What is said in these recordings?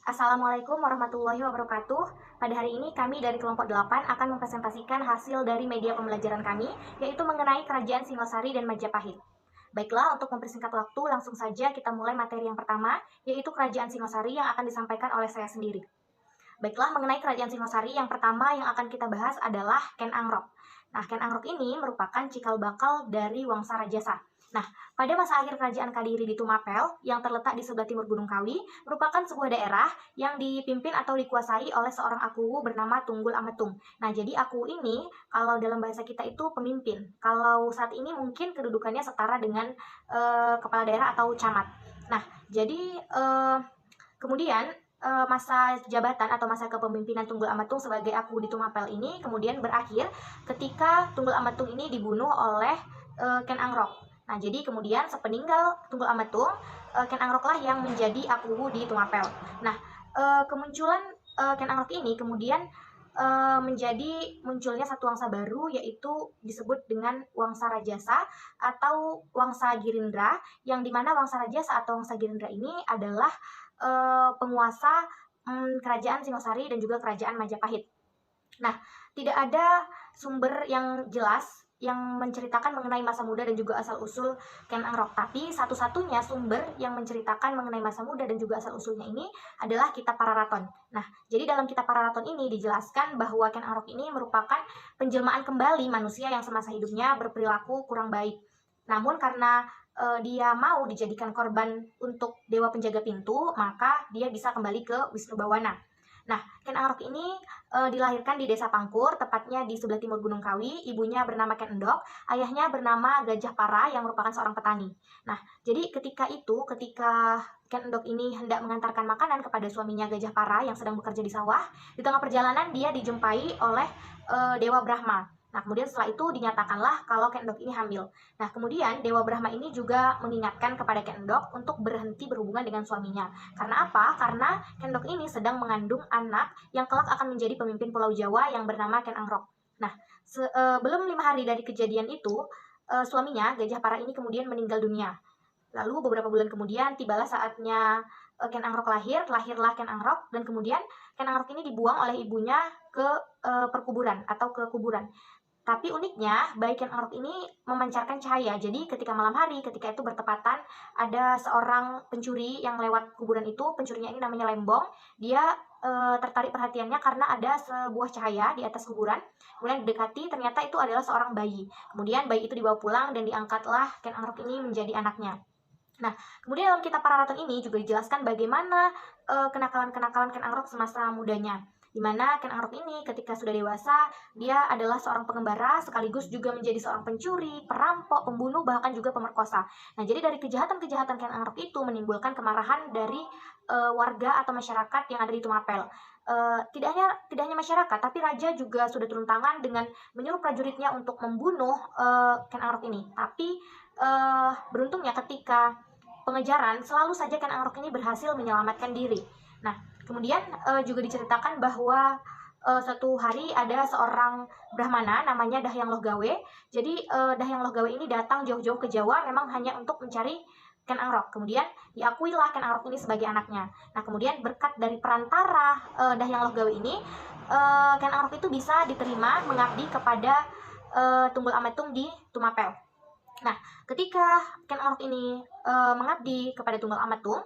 Assalamualaikum warahmatullahi wabarakatuh. Pada hari ini kami dari kelompok 8 akan mempresentasikan hasil dari media pembelajaran kami, yaitu mengenai Kerajaan Singosari dan Majapahit. Baiklah, untuk mempersingkat waktu, langsung saja kita mulai materi yang pertama, yaitu Kerajaan Singosari yang akan disampaikan oleh saya sendiri. Baiklah, mengenai Kerajaan Singosari, yang pertama yang akan kita bahas adalah Ken Angrok. Nah, Ken Angrok ini merupakan cikal bakal dari Wangsa Rajasa. Nah, pada masa akhir Kerajaan Kadiri di Tumapel, yang terletak di sebelah timur Gunung Kawi, merupakan sebuah daerah yang dipimpin atau dikuasai oleh seorang akuwu bernama Tunggul Ametung. Nah, jadi akuwu ini, kalau dalam bahasa kita itu pemimpin. Kalau saat ini mungkin kedudukannya setara dengan kepala daerah atau camat. Nah, jadi kemudian masa jabatan atau masa kepemimpinan Tunggul Ametung sebagai akuwu di Tumapel ini kemudian berakhir ketika Tunggul Ametung ini dibunuh oleh Ken Angrok. Nah, jadi kemudian sepeninggal Tunggul Ametung, Ken Angroklah yang menjadi akuwu di Tumapel. Nah, kemunculan Ken Angrok ini kemudian menjadi munculnya satu wangsa baru, yaitu disebut dengan Wangsa Rajasa atau Wangsa Girindra, yang dimana Wangsa Rajasa atau Wangsa Girindra ini adalah penguasa Kerajaan Singosari dan juga Kerajaan Majapahit. Nah, tidak ada sumber yang jelas yang menceritakan mengenai masa muda dan juga asal-usul Ken Angrok. Tapi satu-satunya sumber yang menceritakan mengenai masa muda dan juga asal-usulnya ini adalah Kitab Pararaton. Nah, jadi dalam Kitab Pararaton ini dijelaskan bahwa Ken Angrok ini merupakan penjelmaan kembali manusia yang semasa hidupnya berperilaku kurang baik. Namun karena dia mau dijadikan korban untuk dewa penjaga pintu, maka dia bisa kembali ke Wisnu Bawana. Nah, Ken Angrok ini dilahirkan di Desa Pangkur, tepatnya di sebelah timur Gunung Kawi. Ibunya bernama Ken Endok, ayahnya bernama Gajah Para yang merupakan seorang petani. Nah, jadi ketika Ken Endok ini hendak mengantarkan makanan kepada suaminya Gajah Para yang sedang bekerja di sawah, di tengah perjalanan dia dijumpai oleh Dewa Brahma. Nah, kemudian setelah itu dinyatakanlah kalau Ken Endok ini hamil. Nah, kemudian Dewa Brahma ini juga mengingatkan kepada Ken Endok untuk berhenti berhubungan dengan suaminya. Karena apa? Karena Ken Endok ini sedang mengandung anak yang kelak akan menjadi pemimpin Pulau Jawa yang bernama Ken Angrok. Nah, belum 5 hari dari kejadian itu, suaminya Gajah Para ini kemudian meninggal dunia. Lalu beberapa bulan kemudian tibalah saatnya Ken Angrok lahirlah Ken Angrok, dan kemudian Ken Angrok ini dibuang oleh ibunya ke perkuburan atau ke kuburan. Tapi uniknya, bayi Ken Angrok ini memancarkan cahaya. Jadi ketika malam hari, ketika itu bertepatan ada seorang pencuri yang lewat kuburan itu, pencurinya ini namanya Lembong. Dia tertarik perhatiannya karena ada sebuah cahaya di atas kuburan. Kemudian didekati, ternyata itu adalah seorang bayi. Kemudian bayi itu dibawa pulang dan diangkatlah Ken Angrok ini menjadi anaknya. Nah, kemudian dalam Kitab Pararaton ini juga dijelaskan bagaimana kenakalan-kenakalan Ken Angrok semasa mudanya. Di mana Ken Angrok ini ketika sudah dewasa, dia adalah seorang pengembara sekaligus juga menjadi seorang pencuri, perampok, pembunuh, bahkan juga pemerkosa. Nah, jadi dari kejahatan-kejahatan Ken Angrok itu menimbulkan kemarahan dari warga atau masyarakat yang ada di Tumapel. Tidak hanya masyarakat, tapi raja juga sudah turun tangan dengan menyuruh prajuritnya untuk membunuh Ken Angrok ini. Tapi beruntungnya ketika pengejaran, selalu saja Ken Angrok ini berhasil menyelamatkan diri. Nah, kemudian juga diceritakan bahwa suatu hari ada seorang Brahmana namanya Dahyang Lohgawe. Jadi Dahyang Lohgawe ini datang jauh-jauh ke Jawa memang hanya untuk mencari Ken Angrok. Kemudian diakuilah Ken Angrok ini sebagai anaknya. Nah, kemudian berkat dari perantara Dahyang Lohgawe ini, Ken Angrok itu bisa diterima mengabdi kepada Tunggul Ametung di Tumapel. Nah, ketika Ken Angrok ini mengabdi kepada Tunggul Ametung,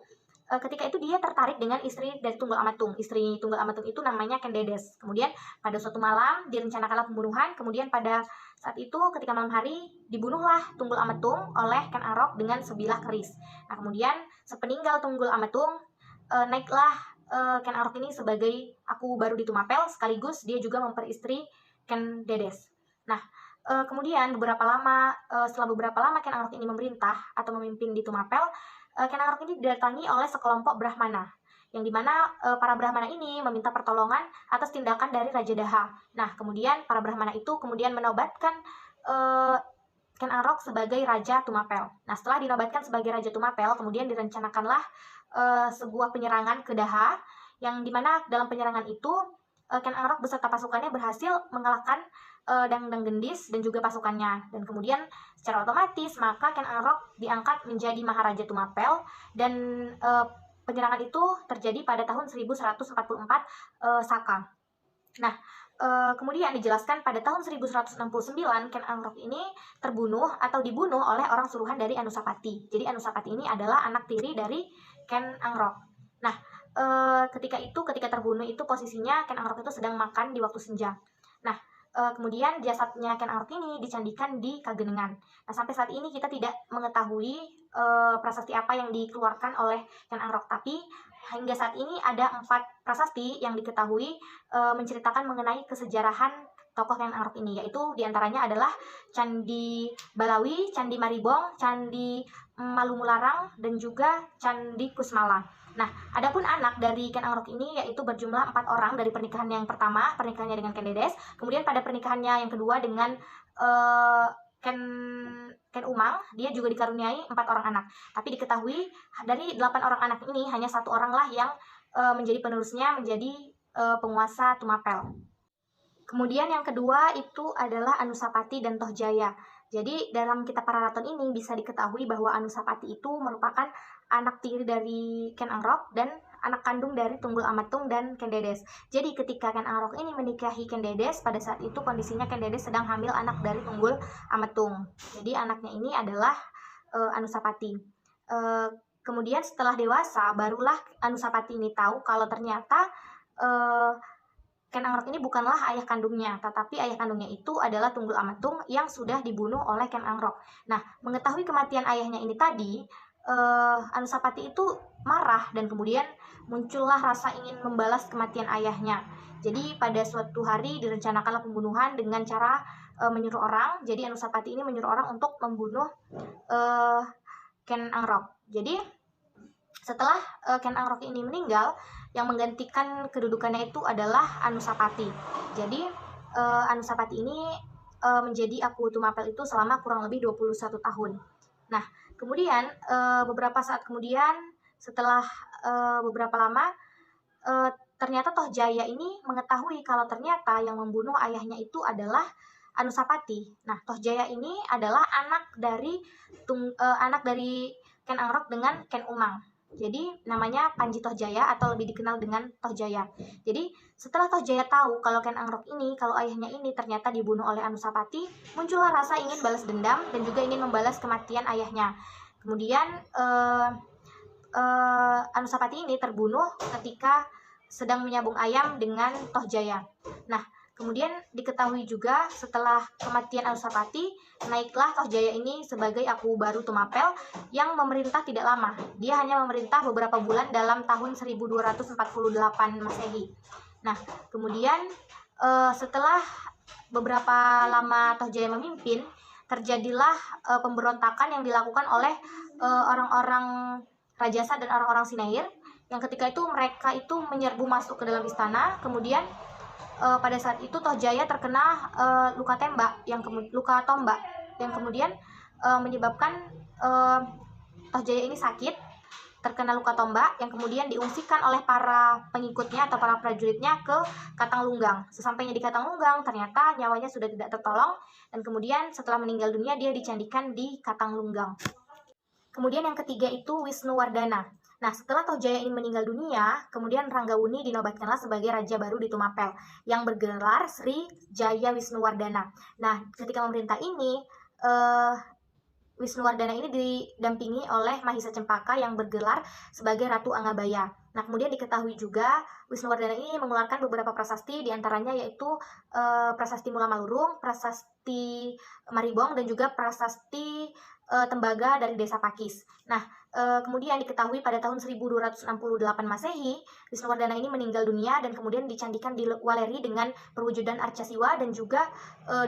ketika itu dia tertarik dengan istri dari Tunggul Ametung. Istri Tunggul Ametung itu namanya Ken Dedes. Kemudian pada suatu malam direncanakanlah pembunuhan. Kemudian pada saat itu ketika malam hari dibunuhlah Tunggul Ametung oleh Ken Angrok dengan sebilah keris. Nah, kemudian sepeninggal Tunggul Ametung, naiklah Ken Angrok ini sebagai akuwu baru di Tumapel, sekaligus dia juga memperistri Ken Dedes. Nah, kemudian setelah beberapa lama Ken Angrok ini memerintah atau memimpin di Tumapel, Ken Angrok ini didatangi oleh sekelompok Brahmana, yang dimana para Brahmana ini meminta pertolongan atas tindakan dari Raja Daha. Nah, kemudian para Brahmana itu kemudian menobatkan Ken Angrok sebagai Raja Tumapel. Nah, setelah dinobatkan sebagai Raja Tumapel, kemudian direncanakanlah sebuah penyerangan ke Daha, yang dimana dalam penyerangan itu Ken Angrok beserta pasukannya berhasil mengalahkan Dang Gendis dan juga pasukannya. Dan kemudian secara otomatis maka Ken Angrok diangkat menjadi Maharaja Tumapel, dan penyerangan itu terjadi pada tahun 1144 Saka. Nah, kemudian dijelaskan pada tahun 1169 Ken Angrok ini terbunuh atau dibunuh oleh orang suruhan dari Anusapati. Jadi Anusapati ini adalah anak tiri dari Ken Angrok. Nah, ketika terbunuh itu posisinya Ken Angrok itu sedang makan di waktu senja. Nah, kemudian jasadnya Ken Angrok ini dicandikan di Kagenengan. Nah, sampai saat ini kita tidak mengetahui prasasti apa yang dikeluarkan oleh Ken Angrok, tapi hingga saat ini ada 4 prasasti yang diketahui menceritakan mengenai kesejarahan tokoh Ken Angrok ini, yaitu diantaranya adalah Candi Balawi, Candi Maribong, Candi Malumularang, dan juga Candi Kusmala. Nah, adapun anak dari Ken Angrok ini yaitu berjumlah 4 orang dari pernikahan yang pertama, pernikahannya dengan Ken Dedes, kemudian pada pernikahannya yang kedua dengan Ken Umang, dia juga dikaruniai 4 orang anak. Tapi diketahui dari 8 orang anak ini hanya 1 orang lah yang menjadi penerusnya, menjadi penguasa Tumapel. Kemudian yang kedua itu adalah Anusapati dan Tohjaya. Jadi dalam kitab Pararaton ini bisa diketahui bahwa Anusapati itu merupakan anak tiri dari Ken Angrok dan anak kandung dari Tunggul Amatung dan Ken Dedes. Jadi ketika Ken Angrok ini menikahi Ken Dedes, pada saat itu kondisinya Ken Dedes sedang hamil anak dari Tunggul Amatung. Jadi anaknya ini adalah Anusapati. Kemudian setelah dewasa, barulah Anusapati ini tahu kalau ternyata Ken Angrok ini bukanlah ayah kandungnya, tetapi ayah kandungnya itu adalah Tunggul Amatung yang sudah dibunuh oleh Ken Angrok. Nah, mengetahui kematian ayahnya ini tadi, Anusapati itu marah dan kemudian muncullah rasa ingin membalas kematian ayahnya. Jadi pada suatu hari direncanakanlah pembunuhan dengan cara menyuruh orang. Jadi Anusapati ini menyuruh orang untuk membunuh Ken Angrok. Jadi setelah Ken Angrok ini meninggal, yang menggantikan kedudukannya itu adalah Anusapati. Jadi Anusapati ini menjadi Aku Tumapel itu selama kurang lebih 21 tahun. Nah, kemudian beberapa saat kemudian setelah beberapa lama ternyata Tohjaya ini mengetahui kalau ternyata yang membunuh ayahnya itu adalah Anusapati. Nah, Tohjaya ini adalah anak dari Ken Angrok dengan Ken Umang. Jadi namanya Panji Tohjaya atau lebih dikenal dengan Tohjaya. Jadi setelah Tohjaya tahu kalau Ken Angrok ini, kalau ayahnya ini ternyata dibunuh oleh Anusapati, muncullah rasa ingin balas dendam dan juga ingin membalas kematian ayahnya. Kemudian Anusapati ini terbunuh ketika sedang menyambung ayam dengan Tohjaya. Nah, kemudian diketahui juga setelah kematian Anusapati, naiklah Tohjaya ini sebagai Aku Baru Tumapel yang memerintah tidak lama. Dia hanya memerintah beberapa bulan dalam tahun 1248 Masehi. Nah, kemudian setelah beberapa lama Tohjaya memimpin, terjadilah pemberontakan yang dilakukan oleh orang-orang Rajasa dan orang-orang Sinair, yang ketika itu mereka itu menyerbu masuk ke dalam istana. Kemudian pada saat itu Tohjaya terkena luka tombak yang kemudian menyebabkan Tohjaya ini sakit, terkena luka tombak, yang kemudian diungsikan oleh para pengikutnya atau para prajuritnya ke Katanglunggang. Sesampainya di Katanglunggang, ternyata nyawanya sudah tidak tertolong, dan kemudian setelah meninggal dunia dia dicandikan di Katanglunggang. Kemudian yang ketiga itu Wisnuwardana. Nah, setelah Tohjaya ini meninggal dunia, kemudian Ranggawuni dinobatkanlah sebagai raja baru di Tumapel yang bergelar Sri Jaya Wisnuwardana. Nah, ketika memerintah ini, Wisnuwardana ini didampingi oleh Mahisa Cempaka yang bergelar sebagai Ratu Angabaya. Nah, kemudian diketahui juga Wisnuwardana ini mengeluarkan beberapa prasasti, diantaranya yaitu prasasti Mula Malurung, prasasti Maribong, dan juga prasasti tembaga dari desa Pakis. Nah, kemudian diketahui pada tahun 1268 Masehi, Wisnuwardana ini meninggal dunia dan kemudian dicandikan di Waleri dengan perwujudan Arca Siwa dan juga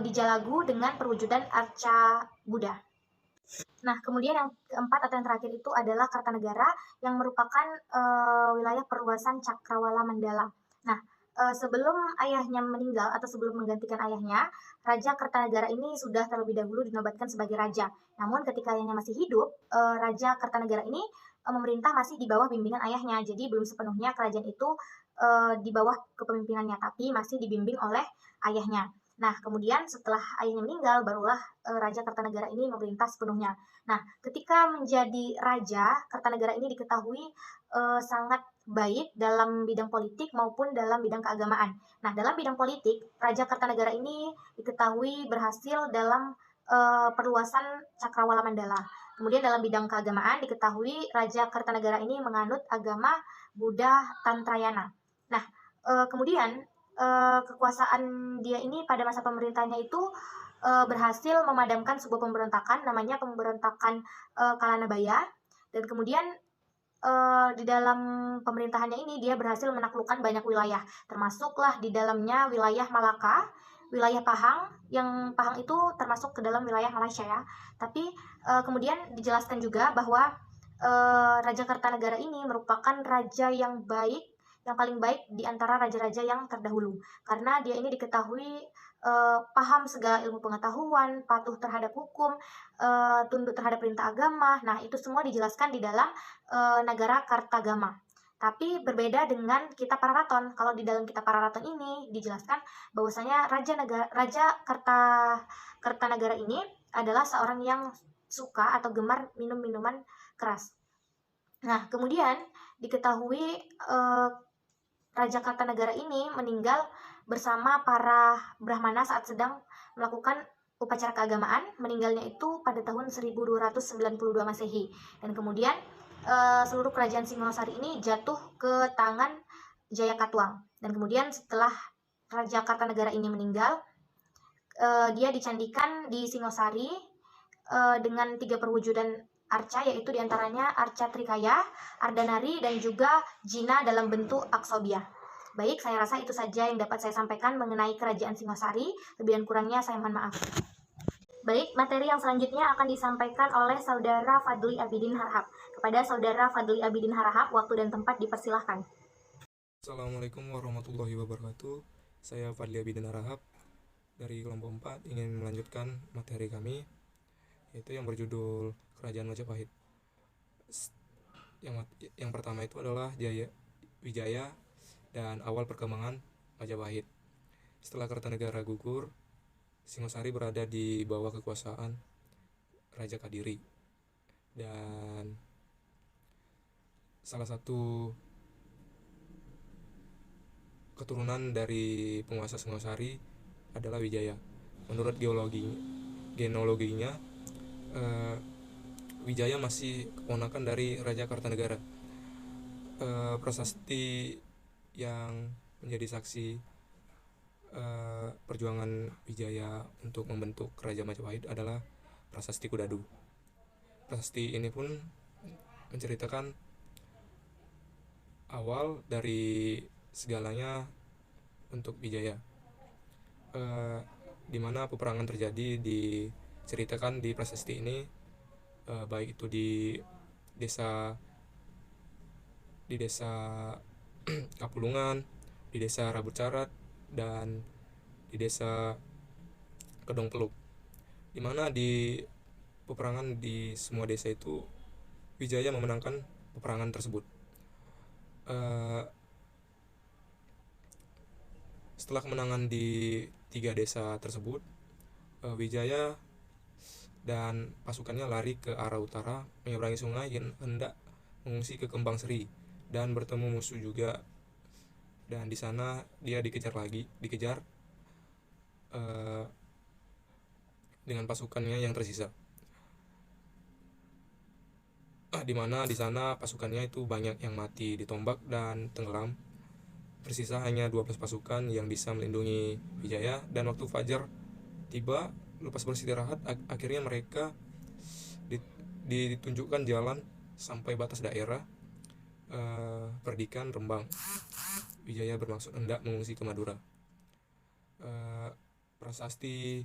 di Jalagu dengan perwujudan Arca Buddha. Nah, kemudian yang keempat atau yang terakhir itu adalah Kartanegara yang merupakan wilayah perluasan Cakrawala Mandala. Nah, sebelum ayahnya meninggal atau sebelum menggantikan ayahnya, Raja Kartanegara ini sudah terlebih dahulu dinobatkan sebagai raja. Namun ketika ayahnya masih hidup, Raja Kartanegara ini memerintah masih di bawah bimbingan ayahnya. Jadi belum sepenuhnya kerajaan itu di bawah kepemimpinannya, tapi masih dibimbing oleh ayahnya. Nah, kemudian setelah ayahnya meninggal, barulah Raja Kartanegara ini memerintah sepenuhnya. Nah, ketika menjadi raja, Kartanegara ini diketahui sangat baik dalam bidang politik maupun dalam bidang keagamaan. Nah, dalam bidang politik, Raja Kartanegara ini diketahui berhasil dalam perluasan Cakrawala Mandala. Kemudian dalam bidang keagamaan diketahui Raja Kartanegara ini menganut agama Buddha Tantrayana. Nah, kemudian kekuasaan dia ini pada masa pemerintahnya itu berhasil memadamkan sebuah pemberontakan, namanya pemberontakan Kalanabaya, dan kemudian di dalam pemerintahannya ini dia berhasil menaklukkan banyak wilayah, termasuklah di dalamnya wilayah Malaka, wilayah Pahang, yang Pahang itu termasuk ke dalam wilayah Malaysia ya. Tapi kemudian dijelaskan juga bahwa Raja Kartanegara ini merupakan raja yang baik, yang paling baik di antara raja-raja yang terdahulu, karena dia ini diketahui paham segala ilmu pengetahuan, patuh terhadap hukum, tunduk terhadap perintah agama. Nah, itu semua dijelaskan di dalam negara Kartagama. Tapi berbeda dengan Kitab Pararaton. Kalau di dalam Kitab Pararaton ini dijelaskan bahwasanya Raja Kartanegara ini adalah seorang yang suka atau gemar minum minuman keras. Nah, kemudian diketahui Raja Kartanegara ini meninggal bersama para Brahmana saat sedang melakukan upacara keagamaan. Meninggalnya itu pada tahun 1292 Masehi. Dan kemudian seluruh kerajaan Singosari ini jatuh ke tangan Jayakatwang. Dan kemudian setelah Raja Kartanegara ini meninggal, dia dicandikan di Singosari dengan 3 perwujudan arca, yaitu diantaranya arca Trikaya, Ardanari, dan juga Jina dalam bentuk aksobia. Baik, saya rasa itu saja yang dapat saya sampaikan mengenai kerajaan Singosari. Lebih dan kurangnya saya mohon maaf. Baik, materi yang selanjutnya akan disampaikan oleh Saudara Fadli Abidin Harahap. Kepada Saudara Fadli Abidin Harahap, waktu dan tempat dipersilahkan. Assalamualaikum warahmatullahi wabarakatuh. Saya Fadli Abidin Harahap dari kelompok 4 ingin melanjutkan materi kami, yaitu yang berjudul Kerajaan Majapahit. Yang pertama itu adalah Wijaya dan awal perkembangan Majapahit. Setelah Kartanegara gugur, Singosari berada di bawah kekuasaan Raja Kadiri, dan salah satu keturunan dari penguasa Singosari adalah Wijaya. Menurut genealoginya, Wijaya masih keponakan dari Raja Kartanegara. Prasasti yang menjadi saksi perjuangan Wijaya untuk membentuk Kerajaan Majapahit adalah Prasasti Kudadu. Prasasti ini pun menceritakan awal dari segalanya untuk Wijaya, di mana peperangan terjadi diceritakan di prasasti ini, baik itu di desa Kapulungan, di desa Rabut Carat, dan di desa Kedong Peluk, di mana di peperangan di semua desa itu Wijaya memenangkan peperangan tersebut. Setelah kemenangan di 3 desa tersebut, Wijaya dan pasukannya lari ke arah utara, menyeberangi sungai yang hendak mengungsi ke Kembang Seri, dan bertemu musuh juga. Dan di sana dia dikejar dengan pasukannya yang tersisa. Di mana di sana pasukannya itu banyak yang mati ditombak dan tenggelam. Tersisa hanya 12 pasukan yang bisa melindungi Wijaya, dan waktu fajar tiba, lepas beristirahat, akhirnya mereka ditunjukkan jalan sampai batas daerah Perdikan Rembang. Wijaya bermaksud hendak mengungsi ke Madura. Prasasti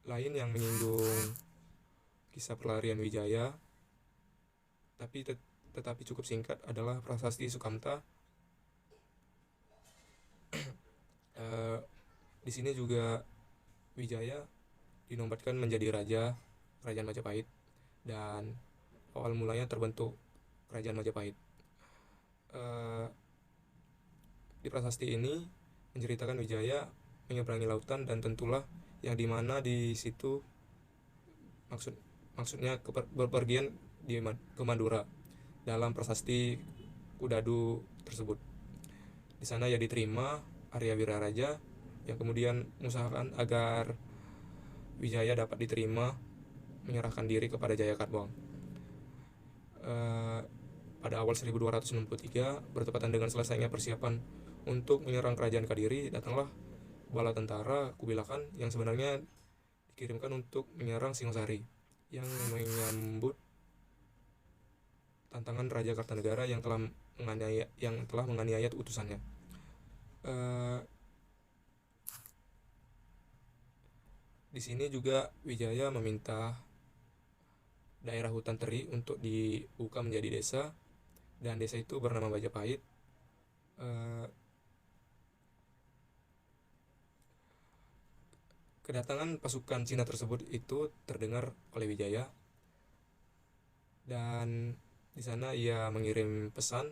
lain yang menyinggung kisah pelarian Wijaya tetapi cukup singkat adalah prasasti Sukamta. Di sini juga Wijaya dinobatkan menjadi raja Kerajaan Majapahit, dan awal mulanya terbentuk Kerajaan Majapahit. Di prasasti ini menceritakan Wijaya menyeberangi lautan, dan tentulah yang dimana di situ maksudnya berpergian ke Madura. dalam prasasti Kudadu tersebut. Di sana ia diterima Arya Wiraraja yang kemudian mengusahakan agar Wijaya dapat diterima menyerahkan diri kepada Jayakatwang. Pada awal 1263, bertepatan dengan selesainya persiapan untuk menyerang kerajaan Kadiri, datanglah bala tentara Kubilakan yang sebenarnya dikirimkan untuk menyerang Singosari, yang menyambut tantangan Raja Kartanegara yang telah menganiaya utusannya. Di sini juga Wijaya meminta daerah hutan teri untuk dibuka menjadi desa, dan desa itu bernama Majapahit. Kedatangan pasukan Cina tersebut itu terdengar oleh Wijaya, dan di sana ia mengirim pesan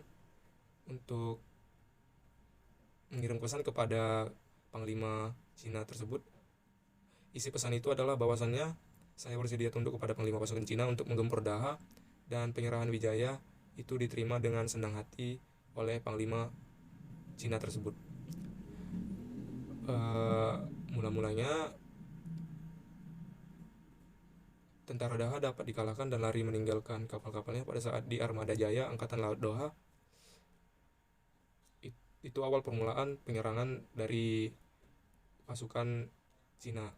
kepada Panglima Cina tersebut. Isi pesan itu adalah bahwasannya saya bersedia tunduk kepada Panglima pasukan Cina untuk menggempur Daha, dan penyerahan Wijaya itu diterima dengan senang hati oleh Panglima Cina tersebut. Mula-mulanya tentara Daha dapat dikalahkan dan lari meninggalkan kapal-kapalnya pada saat di Armada Jaya Angkatan Laut Doha. Itu awal permulaan penyerangan dari pasukan Cina.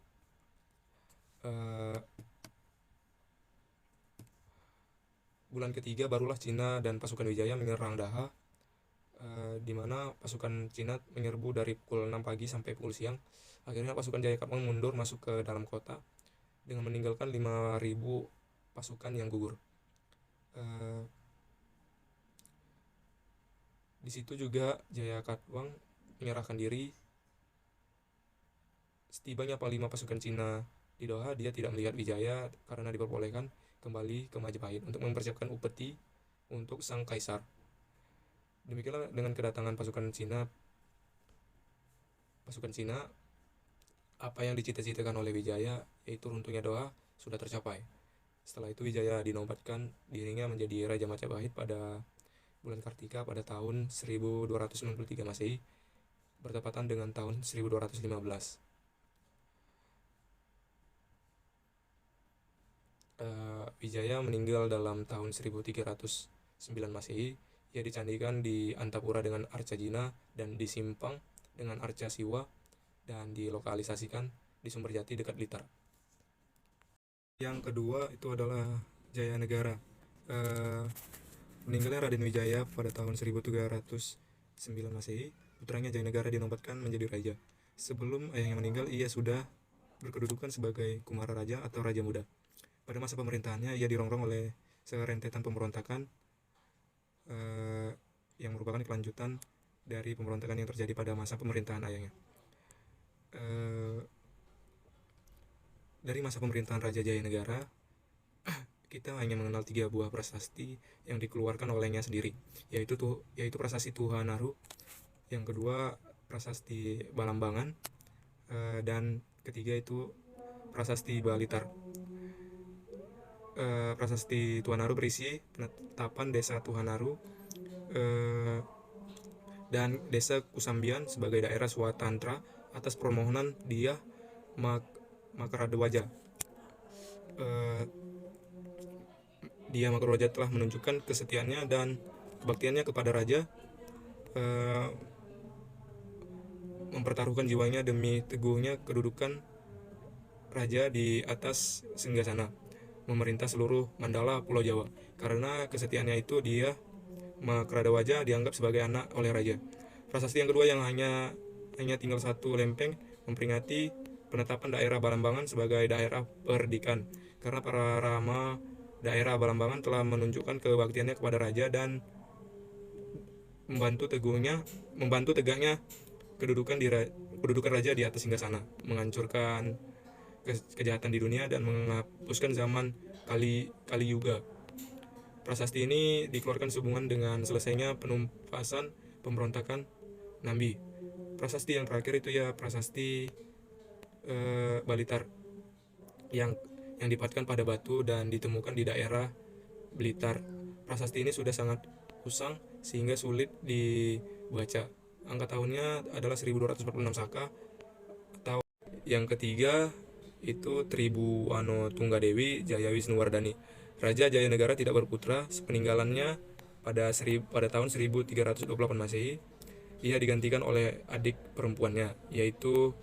Bulan ketiga barulah Cina dan pasukan Wijaya menyerang Daha, di mana pasukan Cina menyerbu dari pukul 6 pagi sampai pukul siang. Akhirnya pasukan Jayakatwang mundur masuk ke dalam kota dengan meninggalkan 5.000 pasukan yang gugur. Di situ juga Jayakatwang menyerahkan diri. Setibanya Panglima pasukan Cina di Doha, dia tidak melihat Wijaya karena diperbolehkan kembali ke Majapahit untuk mempersiapkan upeti untuk sang kaisar. Demikianlah dengan kedatangan pasukan Cina, apa yang dicita-citakan oleh Wijaya, yaitu runtuhnya Doha, sudah tercapai. Setelah itu Wijaya dinobatkan dirinya menjadi Raja Majapahit pada bulan Kartika pada tahun 1293 Masehi, bertepatan dengan tahun 1215. Wijaya meninggal dalam tahun 1309 Masehi. Ia dicandikan di Antapura dengan arca Jina dan di Simpang dengan arca Siwa, dan dilokalisasikan di Sumberjati dekat Blitar. Yang kedua itu adalah Jayanegara. Meninggalnya Raden Wijaya pada tahun 1309 Masehi. Putranya Jayanegara dinobatkan menjadi raja. Sebelum ayahnya meninggal, ia sudah berkedudukan sebagai Kumara Raja atau Raja Muda. Pada masa pemerintahannya, ia dirongrong oleh serentetan pemberontakan yang merupakan kelanjutan dari pemberontakan yang terjadi pada masa pemerintahan ayahnya. Dari masa pemerintahan Raja Jayanegara, kita hanya mengenal 3 buah prasasti yang dikeluarkan olehnya sendiri, yaitu prasasti Tuhanaru, yang kedua prasasti Balambangan, dan ketiga itu prasasti Balitar. Prasasti Tuhanaru berisi penetapan desa Tuhanaru dan desa Kusambian sebagai daerah swatantra atas permohonan Dyah Makaradwaja. Dyah Makaradwaja telah menunjukkan kesetiaannya dan kebaktiannya kepada raja, mempertaruhkan jiwanya demi teguhnya kedudukan raja di atas singgasana memerintah seluruh Mandala Pulau Jawa. Karena kesetiaannya itu, Dyah Makaradwaja dianggap sebagai anak oleh raja. Prasasti yang kedua yang hanya tinggal 1 lempeng memperingati penetapan daerah Balambangan sebagai daerah perdikan, karena para rama daerah Balambangan telah menunjukkan kebaktiannya kepada raja dan membantu tegaknya kedudukan raja di atas singgasana, menghancurkan kejahatan di dunia dan menghapuskan zaman Kali Yuga. Prasasti ini dikeluarkan sehubungan dengan selesainya penumpasan pemberontakan Nambi. Prasasti yang terakhir itu ya prasasti Balitar yang dipadatkan pada batu dan ditemukan di daerah Blitar. prasasti ini sudah sangat usang sehingga sulit dibaca. Angka tahunnya adalah 1246 Saka. Atau yang ketiga itu Tribuwano Tunggadewi Jaya Wisnuwardani. Raja Jayanegara tidak berputra, sepeninggalannya pada tahun 1328 Masehi. Ia digantikan oleh adik perempuannya, yaitu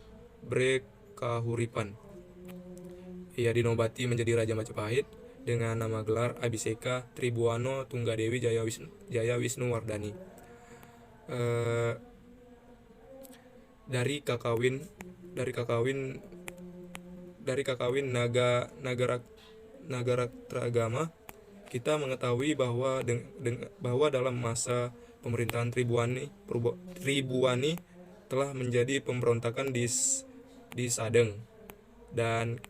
Bre Kahuripan. Ia dinobati menjadi Raja Majapahit dengan nama gelar Abhiseka Tribuwano Tunggadewi Jaya Wisnuwardani. Dari kakawin Nagara Tragama, kita mengetahui bahwa dalam masa pemerintahan Tribuani telah menjadi pemberontakan di Sadeng dan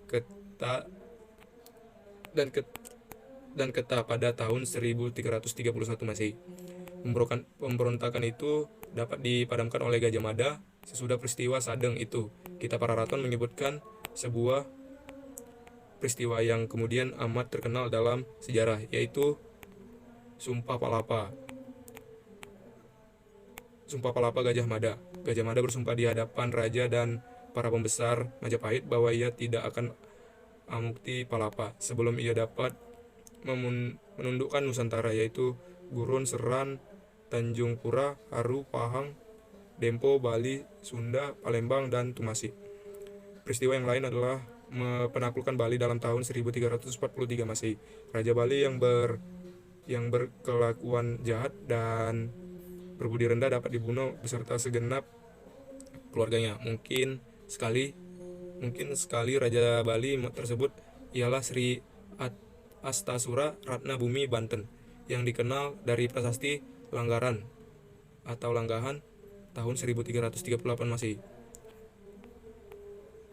Keta pada tahun 1331 Masehi. Pemberontakan itu dapat dipadamkan oleh Gajah Mada sesudah peristiwa Sadeng itu. Kita para raton menyebutkan sebuah peristiwa yang kemudian amat terkenal dalam sejarah, yaitu Sumpah Palapa Gajah Mada. Gajah Mada bersumpah di hadapan raja dan para pembesar Majapahit bahwa ia tidak akan amukti Palapa sebelum ia dapat menundukkan Nusantara, yaitu Gurun, Seran, Tanjung Pura, Haru, Pahang, Dempo, Bali, Sunda, Palembang, dan Tumasi. Peristiwa yang lain adalah penaklukan Bali dalam tahun 1343 Masehi. Raja Bali yang berkelakuan jahat dan berbudi rendah dapat dibunuh beserta segenap keluarganya. Mungkin sekali Raja Bali tersebut ialah Sri Astasura Ratna Bumi Banten, yang dikenal dari prasasti Langgaran atau Langgahan tahun 1338 Masehi.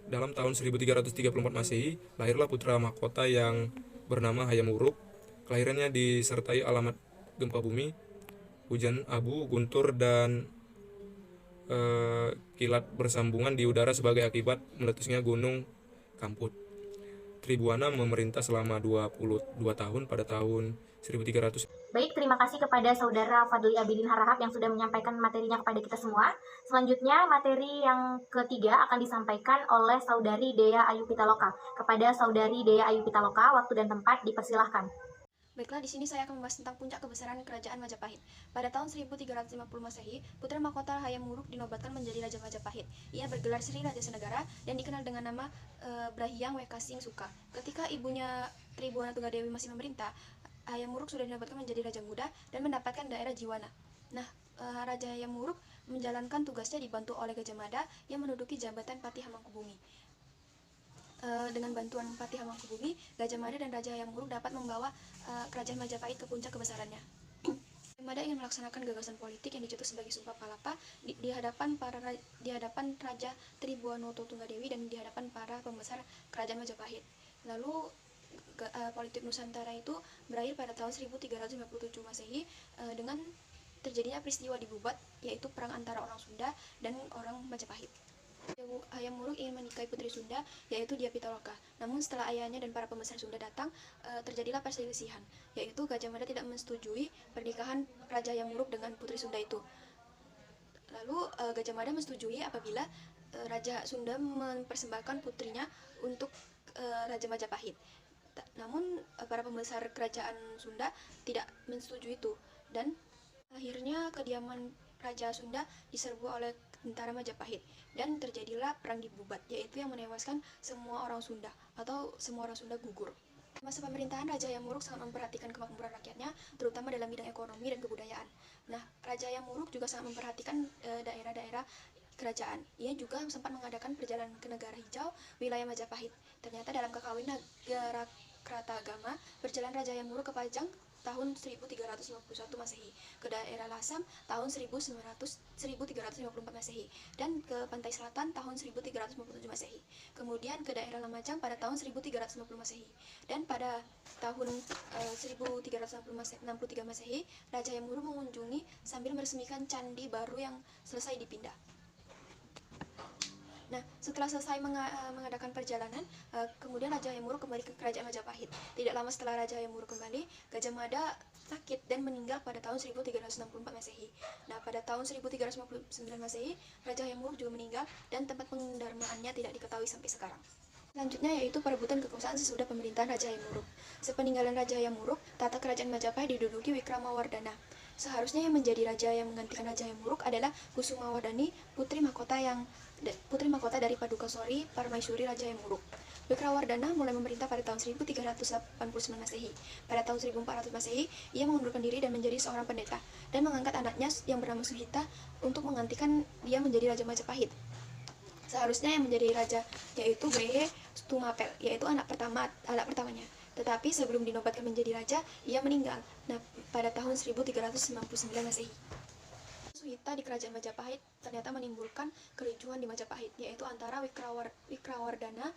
Dalam tahun 1334 Masehi, lahirlah putra mahkota yang bernama Hayam Wuruk. Kelahirannya disertai alamat gempa bumi, hujan abu, guntur, dan kilat bersambungan di udara sebagai akibat meletusnya gunung Kamput. Tribuana memerintah selama 22 tahun pada tahun 1300. Baik, terima kasih kepada Saudara Fadli Abidin Harahap yang sudah menyampaikan materinya kepada kita semua. Selanjutnya, materi yang ketiga akan disampaikan oleh Saudari Dea Ayu Pitaloka. Kepada Saudari Dea Ayu Pitaloka, waktu dan tempat dipersilahkan. Baiklah, di sini saya akan membahas tentang puncak kebesaran Kerajaan Majapahit. Pada tahun 1350 Masehi, putra mahkota Hayam Wuruk dinobatkan menjadi Raja Majapahit. Ia bergelar Sri Raja Senegara dan dikenal dengan nama Brahyang Wekasing Suka. Ketika ibunya Tribuana Tunggadewi masih memerintah, Hayam Wuruk sudah dinobatkan menjadi Raja Muda dan mendapatkan daerah Jiwana. Nah, Raja Hayam Wuruk menjalankan tugasnya dibantu oleh Gajah Mada yang menduduki jabatan Patih Hamengkubumi. Dengan bantuan Patih Hamengkubumi, Gajah Mada dan Raja Hayam Wuruk dapat membawa kerajaan Majapahit ke puncak kebesarannya. Gajah Mada ingin melaksanakan gagasan politik yang dicetus sebagai Sumpah Palapa di hadapan Raja Tribuwano Tunggadewi dan di hadapan para pembesar kerajaan Majapahit. Lalu politik Nusantara itu berakhir pada tahun 1357 Masehi dengan terjadinya peristiwa di Bubat, yaitu perang antara orang Sunda dan orang Majapahit. Hayam Wuruk ingin menikahi putri Sunda, yaitu Dia Pitaloka. Namun setelah ayahnya dan para pembesar Sunda datang, terjadilah perselisihan, yaitu Gajah Mada tidak menyetujui pernikahan Raja Hayam Wuruk dengan putri Sunda itu. Lalu Gajah Mada menyetujui apabila Raja Sunda mempersembahkan putrinya untuk Raja Majapahit. Namun para pembesar kerajaan Sunda tidak menyetujui itu, dan akhirnya kediaman Raja Sunda diserbu oleh tentara Majapahit dan terjadilah perang di Bubat, yaitu yang menewaskan semua orang Sunda atau semua orang Sunda gugur. Masa pemerintahan Raja Hayam Wuruk sangat memperhatikan kemakmuran rakyatnya, terutama dalam bidang ekonomi dan kebudayaan. Nah, Raja Hayam Wuruk juga sangat memperhatikan daerah-daerah kerajaan. Ia juga sempat mengadakan perjalanan ke negara hijau wilayah Majapahit. Ternyata dalam kekawin Nagara Kratagama, berjalan Raja Hayam Wuruk ke Pajang tahun 1351 Masehi, ke daerah Lasam tahun 1354 Masehi, dan ke pantai selatan tahun 1357 Masehi. Kemudian ke daerah Lamajang pada tahun 1350 Masehi. Dan pada tahun 1363 Masehi, Raja Hayam Wuruk mengunjungi sambil meresmikan candi baru yang selesai dipindah. Nah, setelah selesai mengadakan perjalanan, kemudian Raja Hayam Wuruk kembali ke kerajaan Majapahit. Tidak lama setelah Raja Hayam Wuruk kembali, Gajah Mada sakit dan meninggal pada tahun 1364 Masehi. Nah, pada tahun 1359 Masehi, Raja Hayam Wuruk juga meninggal dan tempat pendarmaannya tidak diketahui sampai sekarang. Selanjutnya yaitu perebutan kekuasaan sesudah pemerintahan Raja Hayam Wuruk. Sepeninggalan Raja Hayam Wuruk, tata kerajaan Majapahit diduduki Wikramawardhana. Seharusnya yang menjadi raja yang menggantikan Raja Hayam Wuruk adalah Kusumawardhani, putri mahkota dari Padukasori Parmaisuri Raja Hayam Wuruk. Wikramawardhana mulai memerintah pada tahun 1389 Masehi. Pada tahun 1400 Masehi, ia mengundurkan diri dan menjadi seorang pendeta dan mengangkat anaknya yang bernama Suhita untuk menggantikan dia menjadi Raja Majapahit. Seharusnya yang menjadi raja yaitu Brehe Tumapel, yaitu anak pertamanya. Tetapi sebelum dinobatkan menjadi raja, ia meninggal. Nah, pada tahun 1399 Masehi. Suhita di kerajaan Majapahit ternyata menimbulkan kericuhan di Majapahit, yaitu antara Wikramawardhana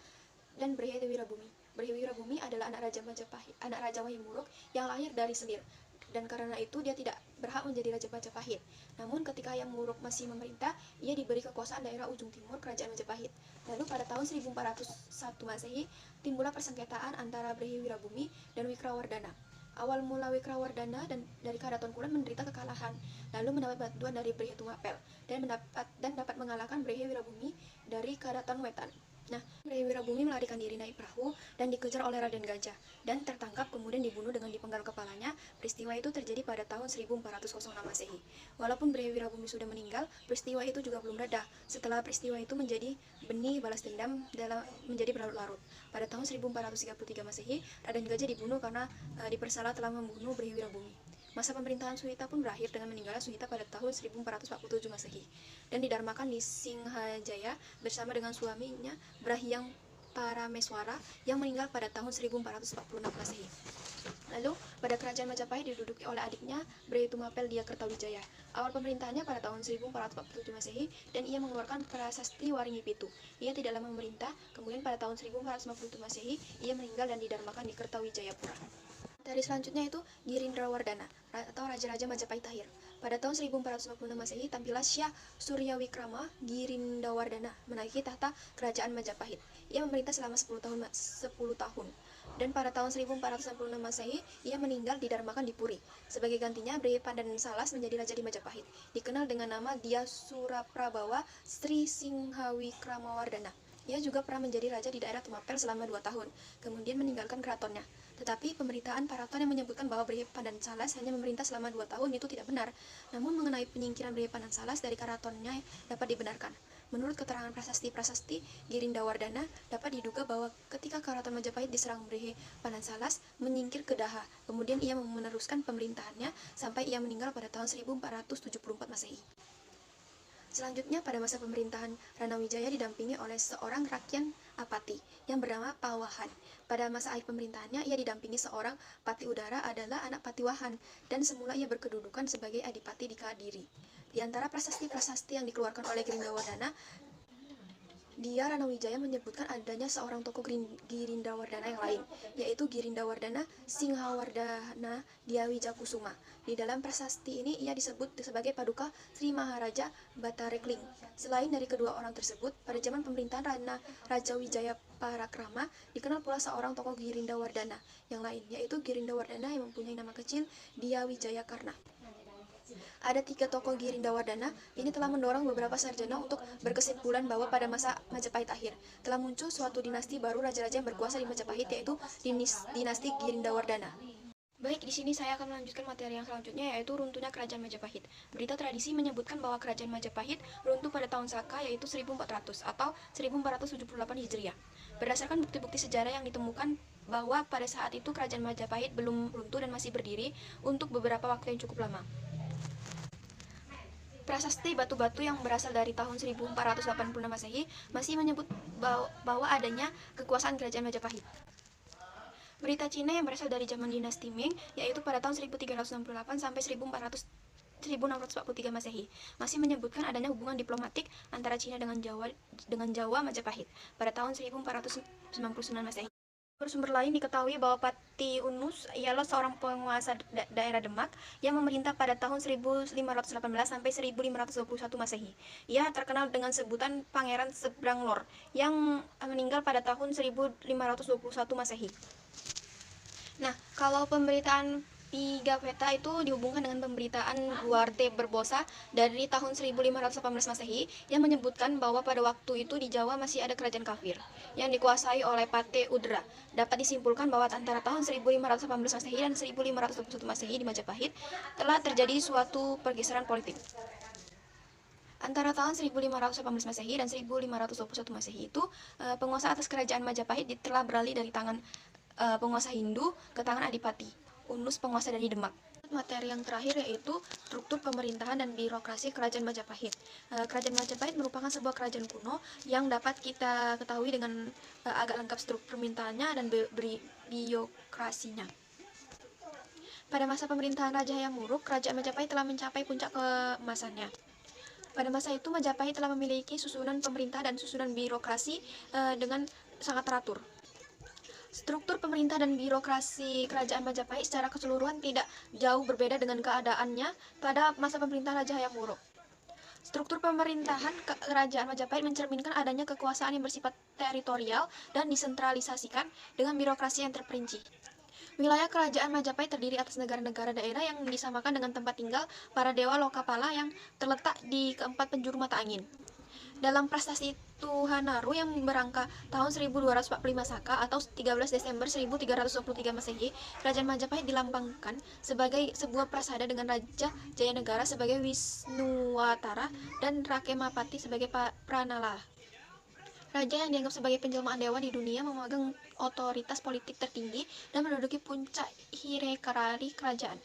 dan Brehe Wirabumi. Brehe Wirabumi adalah anak raja Majapahit, anak raja Hayam Wuruk yang lahir dari Selir. Dan karena itu dia tidak berhak menjadi Raja Majapahit. Namun ketika Hayam Wuruk masih memerintah, ia diberi kekuasaan daerah ujung timur kerajaan Majapahit. Lalu pada tahun 1401 Masehi, timbullah persengketaan antara Brehe Wirabumi dan Wikramawardhana. Awal mula Wikramawardhana dan dari Karaton Kulon menderita kekalahan, lalu mendapat bantuan dari Brehe Tumapel dan dapat mengalahkan Brehe Wirabumi dari Karaton Wetan. Nah, Brehe Wirabumi melarikan diri naik perahu dan dikejar oleh Raden Gajah dan tertangkap kemudian dibunuh dengan dipenggal kepalanya. Peristiwa itu terjadi pada tahun 1406 Masehi. Walaupun Brehe Wirabumi sudah meninggal, peristiwa itu juga belum reda. Setelah peristiwa itu menjadi benih balas dendam menjadi berlarut-larut. Pada tahun 1433 Masehi, Raden Gajah dibunuh karena dipersalah telah membunuh Brehe Wirabumi. Masa pemerintahan Suhita pun berakhir dengan meninggalnya Suhita pada tahun 1447 Masehi dan didarmakan di Singhajaya bersama dengan suaminya Brahyang Parameswara yang meninggal pada tahun 1446 Masehi. Lalu, pada kerajaan Majapahit diduduki oleh adiknya Brehe Tumapel Dia Kertawijaya. Awal pemerintahannya pada tahun 1447 Masehi dan ia mengeluarkan Prasasti Waringin Pitu. Ia tidak lama memerintah, kemudian pada tahun 1450 Masehi ia meninggal dan didarmakan di Kertawijayapura. Dari selanjutnya itu Girindrawardhana atau Raja-Raja Majapahit akhir. Pada tahun 1456 Masehi tampillah Syah Suryawikrama Girindrawardhana menaiki tahta kerajaan Majapahit. Ia memerintah selama 10 tahun. Dan pada tahun 1466 Masehi ia meninggal didarmakan di Puri. Sebagai gantinya Brehe Pandansalas menjadi raja di Majapahit, dikenal dengan nama Dia Suraprabawa Sri Singhawikramawardhana. Ia juga pernah menjadi raja di daerah Tumapel selama 2 tahun, kemudian meninggalkan keratonnya. Tetapi pemberitaan Paraton yang menyebutkan bahwa Brehe Pandansalas hanya memerintah selama 2 tahun itu tidak benar. Namun mengenai penyingkiran Brehe Pandansalas dari keratonnya dapat dibenarkan. Menurut keterangan prasasti Girindrawardhana, dapat diduga bahwa ketika keraton Majapahit diserang Brehe Pandansalas, menyingkir ke Daha. Kemudian ia meneruskan pemerintahannya sampai ia meninggal pada tahun 1474 Masehi. Selanjutnya pada masa pemerintahan Ranawijaya didampingi oleh seorang Rakyan Apati yang bernama Pawahan. Pada masa akhir pemerintahannya ia didampingi seorang Pati Udara adalah anak Patiwahan dan semula ia berkedudukan sebagai adipati di Kadiri. Di antara prasasti-prasasti yang dikeluarkan oleh Girindrawardhana, Dia Ranawijaya menyebutkan adanya seorang tokoh Girindrawardhana yang lain, yaitu Girindrawardhana Singhawardhana Dyawijakusuma. Di dalam prasasti ini ia disebut sebagai Paduka Sri Maharaja Batarekling. Selain dari kedua orang tersebut, pada zaman pemerintahan Raja Wijaya Parakrama dikenal pula seorang tokoh Girindrawardhana yang lain, yaitu Girindrawardhana yang mempunyai nama kecil Dyawijaya Karna. Ada 3 tokoh Girindrawardhana ini telah mendorong beberapa sarjana untuk berkesimpulan bahwa pada masa Majapahit akhir telah muncul suatu dinasti baru raja-raja yang berkuasa di Majapahit, yaitu dinasti Girindrawardhana. Baik, di sini saya akan melanjutkan materi yang selanjutnya, yaitu runtuhnya kerajaan Majapahit. Berita tradisi menyebutkan bahwa kerajaan Majapahit runtuh pada tahun Saka, yaitu 1400 atau 1478 Hijriah. Berdasarkan bukti-bukti sejarah yang ditemukan bahwa pada saat itu kerajaan Majapahit belum runtuh dan masih berdiri untuk beberapa waktu yang cukup lama. Prasasti batu-batu yang berasal dari tahun 1486 Masehi masih menyebut bahwa adanya kekuasaan kerajaan Majapahit. Berita Cina yang berasal dari zaman dinasti Ming, yaitu pada tahun 1368 sampai 1643 Masehi, masih menyebutkan adanya hubungan diplomatik antara Cina dengan Jawa Majapahit pada tahun 1499 Masehi. Bersumber lain diketahui bahwa Pati Unus ialah seorang penguasa daerah Demak yang memerintah pada tahun 1518 sampai 1521 Masehi. Ia terkenal dengan sebutan Pangeran Seberang Lor yang meninggal pada tahun 1521 Masehi. Nah, kalau pemberitaan Pigafetta itu dihubungkan dengan pemberitaan Duarte Barbosa dari tahun 1518 Masehi yang menyebutkan bahwa pada waktu itu di Jawa masih ada kerajaan kafir yang dikuasai oleh Pate Udra. Dapat disimpulkan bahwa antara tahun 1518 Masehi dan 1521 Masehi di Majapahit telah terjadi suatu pergeseran politik. Antara tahun 1518 Masehi dan 1521 Masehi itu penguasa atas kerajaan Majapahit telah beralih dari tangan penguasa Hindu ke tangan Adipati Unus, penguasa dari Demak. Materi yang terakhir yaitu struktur pemerintahan dan birokrasi kerajaan Majapahit. Kerajaan Majapahit merupakan sebuah kerajaan kuno yang dapat kita ketahui dengan agak lengkap struktur pemerintahannya dan birokrasinya. Pada masa pemerintahan Raja Hayam Wuruk, kerajaan Majapahit telah mencapai puncak keemasannya. Pada masa itu Majapahit telah memiliki susunan pemerintah dan susunan birokrasi dengan sangat teratur. Struktur pemerintah dan birokrasi kerajaan Majapahit secara keseluruhan tidak jauh berbeda dengan keadaannya pada masa pemerintahan Raja Hayam Wuruk. Struktur pemerintahan kerajaan Majapahit mencerminkan adanya kekuasaan yang bersifat teritorial dan disentralisasikan dengan birokrasi yang terperinci. Wilayah kerajaan Majapahit terdiri atas negara-negara daerah yang disamakan dengan tempat tinggal para dewa Lokapala yang terletak di keempat penjuru mata angin. Dalam prestasi Tuhanaru yang berangka tahun 1245 Saka atau 13 Desember 1323 Masehi, kerajaan Majapahit dilambangkan sebagai sebuah prasada dengan Raja Jayanegara sebagai Wisnuwatara dan Rakemapati sebagai Pranala. Raja yang dianggap sebagai penjelmaan dewa di dunia memegang otoritas politik tertinggi dan menduduki puncak hierarki kerajaan.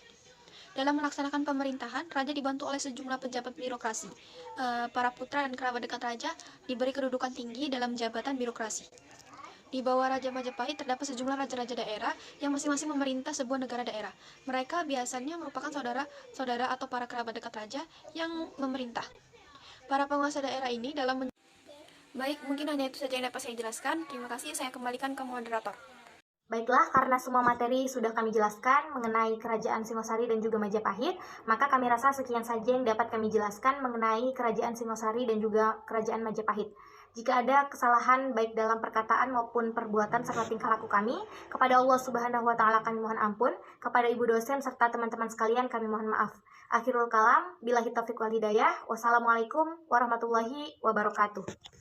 Dalam melaksanakan pemerintahan, raja dibantu oleh sejumlah pejabat birokrasi. Para putra dan kerabat dekat raja diberi kedudukan tinggi dalam jabatan birokrasi. Di bawah Raja Majapahit terdapat sejumlah raja-raja daerah yang masing-masing memerintah sebuah negara daerah. Mereka biasanya merupakan saudara-saudara atau para kerabat dekat raja yang memerintah. Para penguasa daerah ini Baik, mungkin hanya itu saja yang dapat saya jelaskan. Terima kasih, saya kembalikan ke moderator. Baiklah, karena semua materi sudah kami jelaskan mengenai Kerajaan Singosari dan juga Majapahit, maka kami rasa sekian saja yang dapat kami jelaskan mengenai Kerajaan Singosari dan juga Kerajaan Majapahit. Jika ada kesalahan baik dalam perkataan maupun perbuatan serta tingkah laku kami, kepada Allah Subhanahu wa Ta'ala kami mohon ampun, kepada ibu dosen serta teman-teman sekalian kami mohon maaf. Akhirul kalam, billahi taufiq wal hidayah. Wassalamualaikum warahmatullahi wabarakatuh.